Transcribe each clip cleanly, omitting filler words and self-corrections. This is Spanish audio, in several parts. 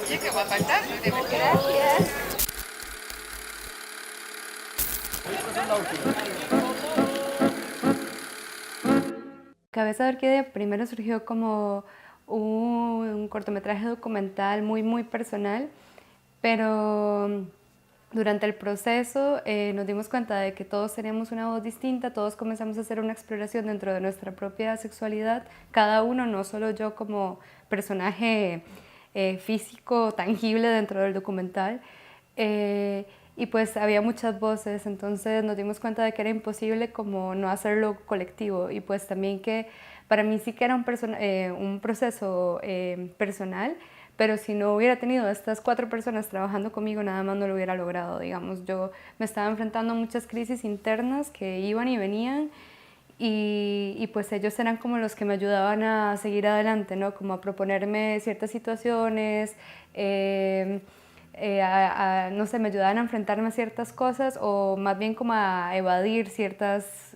Sí, que va a faltar, ¿no? Gracias. Cabeza de Orquídea primero surgió como un cortometraje documental muy personal, pero durante el proceso nos dimos cuenta de que todos teníamos una voz distinta, todos comenzamos a hacer una exploración dentro de nuestra propia sexualidad, cada uno, no solo yo como personaje físico, tangible dentro del documental, y pues había muchas voces, entonces nos dimos cuenta de que era imposible como no hacerlo colectivo, y pues también que para mí sí que era un proceso personal, pero si no hubiera tenido estas 4 personas trabajando conmigo, nada más no lo hubiera logrado, digamos. Yo me estaba enfrentando a muchas crisis internas que iban y venían, y pues ellos eran como los que me ayudaban a seguir adelante, ¿no? Como a proponerme ciertas situaciones, no sé, me ayudaban a enfrentarme a ciertas cosas o más bien como a evadir ciertas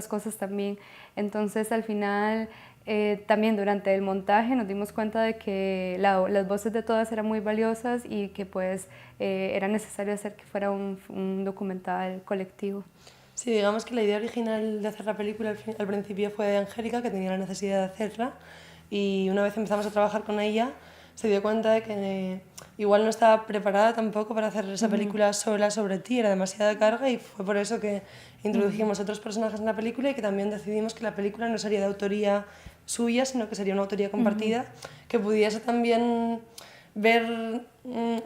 cosas también. Entonces al final también durante el montaje nos dimos cuenta de que las voces de todas eran muy valiosas y que pues era necesario hacer que fuera un documental colectivo. Sí, digamos que la idea original de hacer la película al principio fue de Angélica, que tenía la necesidad de hacerla, y una vez empezamos a trabajar con ella, se dio cuenta de que igual no estaba preparada tampoco para hacer esa película sola sobre ti, era demasiada carga, y fue por eso que introdujimos otros personajes en la película y que también decidimos que la película no sería de autoría suya, sino que sería una autoría compartida, que pudiese también ver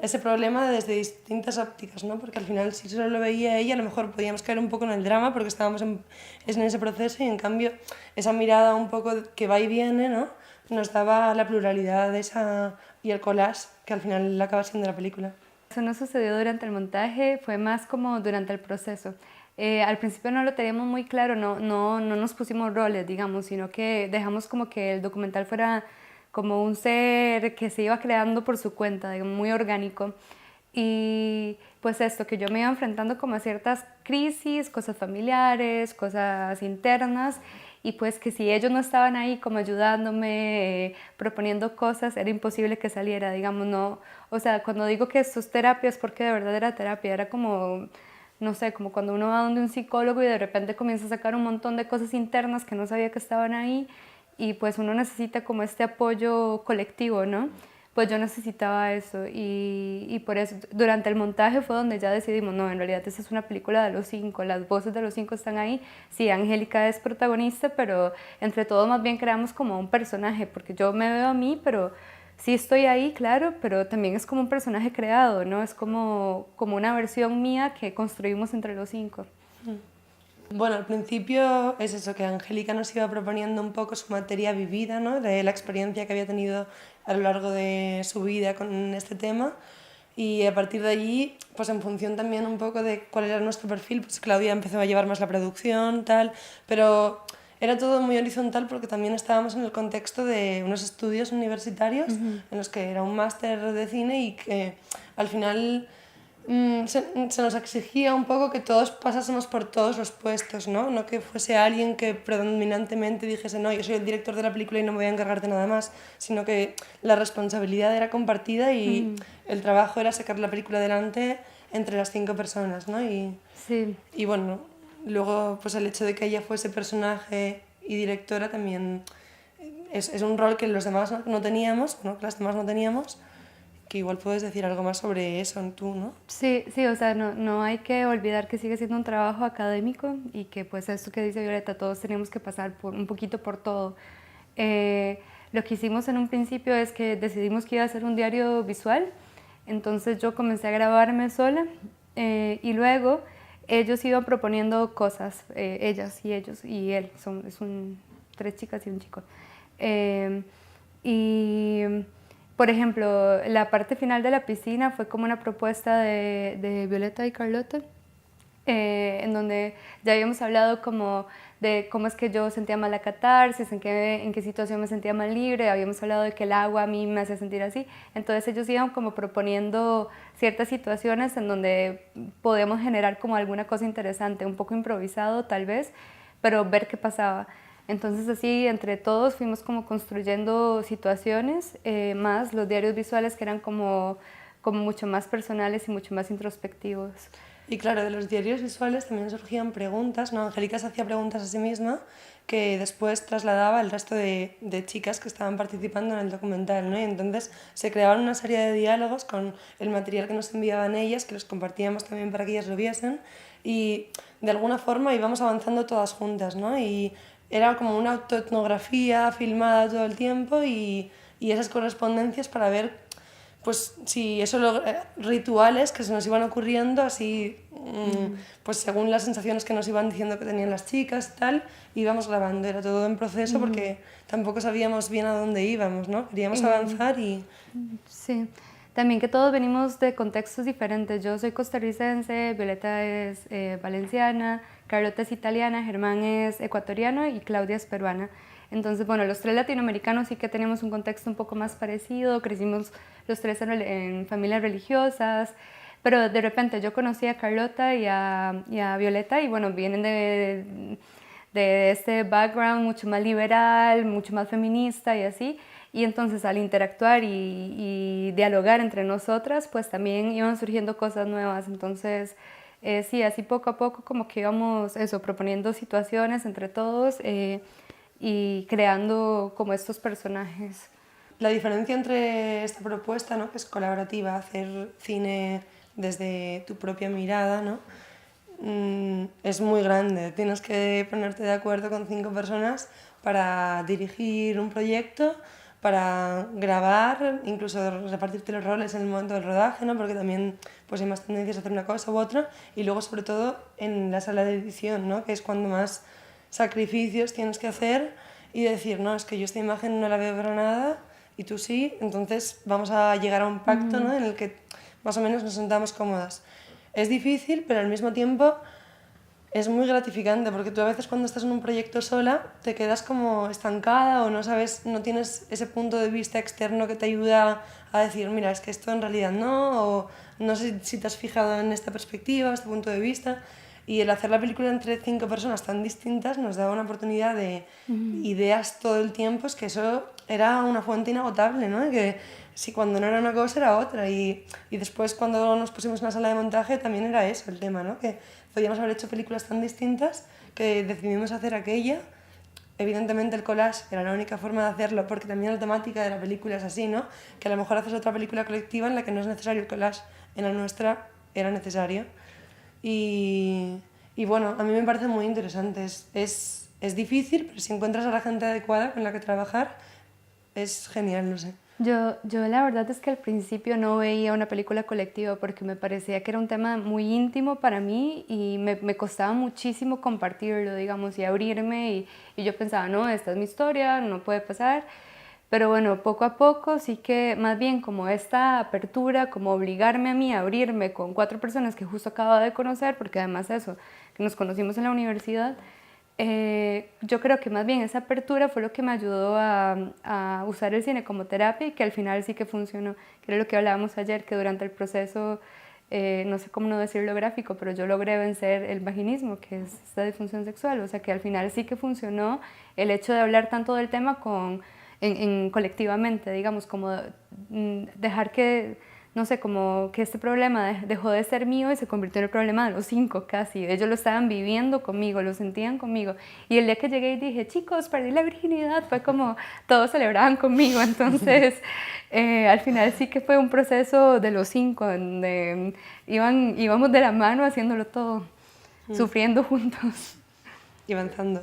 ese problema desde distintas ópticas, ¿no? Porque al final si solo lo veía ella, a lo mejor podíamos caer un poco en el drama porque estábamos en ese proceso, y en cambio esa mirada un poco que va y viene, ¿no? Nos daba la pluralidad de esa, y el collage que al final acaba siendo la película. Eso no sucedió durante el montaje, fue más como durante el proceso. Al principio no lo teníamos muy claro, no nos pusimos roles, digamos, sino que dejamos como que el documental fuera como un ser que se iba creando por su cuenta, digamos, muy orgánico. Y pues esto, que yo me iba enfrentando como a ciertas crisis, cosas familiares, cosas internas, y pues que si ellos no estaban ahí como ayudándome, proponiendo cosas, era imposible que saliera, digamos, no, o sea, cuando digo que esto es terapia es porque de verdad era terapia, era como, no sé, como cuando uno va donde un psicólogo y de repente comienza a sacar un montón de cosas internas que no sabía que estaban ahí, y pues uno necesita como este apoyo colectivo, ¿no? Pues yo necesitaba eso, y por eso durante el montaje fue donde ya decidimos, no, en realidad esta es una película de los 5, las voces de los 5 están ahí, sí, Angélica es protagonista, pero entre todos más bien creamos como un personaje, porque yo me veo a mí, pero sí estoy ahí, claro, pero también es como un personaje creado, ¿no? Es como una versión mía que construimos entre los 5. Bueno, al principio es eso, que Angélica nos iba proponiendo un poco su materia vivida, ¿no? De la experiencia que había tenido a lo largo de su vida con este tema, y a partir de allí, pues en función también un poco de cuál era nuestro perfil, pues Claudia empezó a llevar más la producción, tal, pero era todo muy horizontal porque también estábamos en el contexto de unos estudios universitarios en los que era un máster de cine y que al final se nos exigía un poco que todos pasásemos por todos los puestos, ¿no? No que fuese alguien que predominantemente dijese, no, yo soy el director de la película y no me voy a encargar de nada más, sino que la responsabilidad era compartida y el trabajo era sacar la película adelante entre las 5 personas, ¿no? Sí. Y bueno, luego pues el hecho de que ella fuese personaje y directora también es un rol que los demás no teníamos, ¿no? Que las demás no teníamos, que igual puedes decir algo más sobre eso tú, ¿no? Sí, sí, o sea, no hay que olvidar que sigue siendo un trabajo académico y que pues esto que dice Violeta, todos tenemos que pasar un poquito por todo. Lo que hicimos en un principio es que decidimos que iba a ser un diario visual, entonces yo comencé a grabarme sola, y luego ellos iban proponiendo cosas, ellas y ellos y él, es 3 chicas y un chico. Y por ejemplo, la parte final de la piscina fue como una propuesta de Violeta y Carlota, en donde ya habíamos hablado como de cómo es que yo sentía mal la catarsis, en qué situación me sentía más libre, habíamos hablado de que el agua a mí me hacía sentir así, entonces ellos iban como proponiendo ciertas situaciones en donde podíamos generar como alguna cosa interesante, un poco improvisado tal vez, pero ver qué pasaba. Entonces así entre todos fuimos como construyendo situaciones, más los diarios visuales que eran como mucho más personales y mucho más introspectivos. Y claro, de los diarios visuales también surgían preguntas, ¿no? Angélica se hacía preguntas a sí misma que después trasladaba al resto de chicas que estaban participando en el documental, ¿no? Y entonces se creaban una serie de diálogos con el material que nos enviaban ellas, que los compartíamos también para que ellas lo viesen, y de alguna forma íbamos avanzando todas juntas, ¿no? Y era como una autoetnografía filmada todo el tiempo y esas correspondencias para ver pues sí, eso rituales que se nos iban ocurriendo así, pues según las sensaciones que nos iban diciendo que tenían las chicas, tal, íbamos grabando, era todo en proceso porque tampoco sabíamos bien a dónde íbamos, ¿no? Queríamos avanzar y... Sí, también que todos venimos de contextos diferentes. Yo soy costarricense, Violeta es valenciana, Carlota es italiana, Germán es ecuatoriano y Claudia es peruana. Entonces, bueno, los tres latinoamericanos sí que tenemos un contexto un poco más parecido, crecimos los tres en familias religiosas, pero de repente yo conocí a Carlota y a Violeta y bueno, vienen de este background mucho más liberal, mucho más feminista y así, y entonces al interactuar y dialogar entre nosotras, pues también iban surgiendo cosas nuevas, entonces... sí, así poco a poco como que íbamos eso, proponiendo situaciones entre todos y creando como estos personajes. La diferencia entre esta propuesta, ¿no? Que es colaborativa, hacer cine desde tu propia mirada, ¿no? Es muy grande. Tienes que ponerte de acuerdo con 5 personas para dirigir un proyecto, para grabar, incluso repartirte los roles en el momento del rodaje, ¿no? Porque también pues, hay más tendencias a hacer una cosa u otra. Y luego, sobre todo, en la sala de edición, ¿no? Que es cuando más sacrificios tienes que hacer y decir, no, es que yo esta imagen no la veo para nada y tú sí, entonces vamos a llegar a un pacto, ¿no? En el que más o menos nos sentamos cómodas. Es difícil, pero al mismo tiempo es muy gratificante porque tú a veces cuando estás en un proyecto sola te quedas como estancada o no sabes, no tienes ese punto de vista externo que te ayuda a decir, mira, es que esto en realidad no, o no sé si te has fijado en esta perspectiva, este punto de vista. Y el hacer la película entre 5 personas tan distintas nos daba una oportunidad de ideas todo el tiempo, es que eso era una fuente inagotable, ¿no? Que si cuando no era una cosa era otra. Y después cuando nos pusimos en la sala de montaje también era eso el tema, ¿no? Que podíamos haber hecho películas tan distintas que decidimos hacer aquella. Evidentemente el collage era la única forma de hacerlo porque también la temática de la película es así, ¿no? Que a lo mejor haces otra película colectiva en la que no es necesario el collage, en la nuestra era necesario. Y bueno, a mí me parece muy interesante. Es difícil, pero si encuentras a la gente adecuada con la que trabajar, es genial, no sé. Yo la verdad es que al principio no veía una película colectiva porque me parecía que era un tema muy íntimo para mí y me costaba muchísimo compartirlo, digamos, y abrirme y yo pensaba, no, esta es mi historia, no puede pasar. Pero bueno, poco a poco sí que más bien como esta apertura, como obligarme a mí a abrirme con 4 personas que justo acababa de conocer, porque además eso, que nos conocimos en la universidad, yo creo que más bien esa apertura fue lo que me ayudó a usar el cine como terapia y que al final sí que funcionó, que era lo que hablábamos ayer, que durante el proceso, no sé cómo no decirlo gráfico, pero yo logré vencer el vaginismo, que es esta disfunción sexual, o sea que al final sí que funcionó el hecho de hablar tanto del tema colectivamente, digamos, como dejar que, no sé, como que este problema dejó de ser mío y se convirtió en el problema de los 5 casi. Ellos lo estaban viviendo conmigo, lo sentían conmigo. Y el día que llegué y dije, chicos, perdí la virginidad, fue como todos celebraban conmigo. Entonces, al final sí que fue un proceso de los 5, donde íbamos de la mano haciéndolo todo, sufriendo juntos. Y avanzando.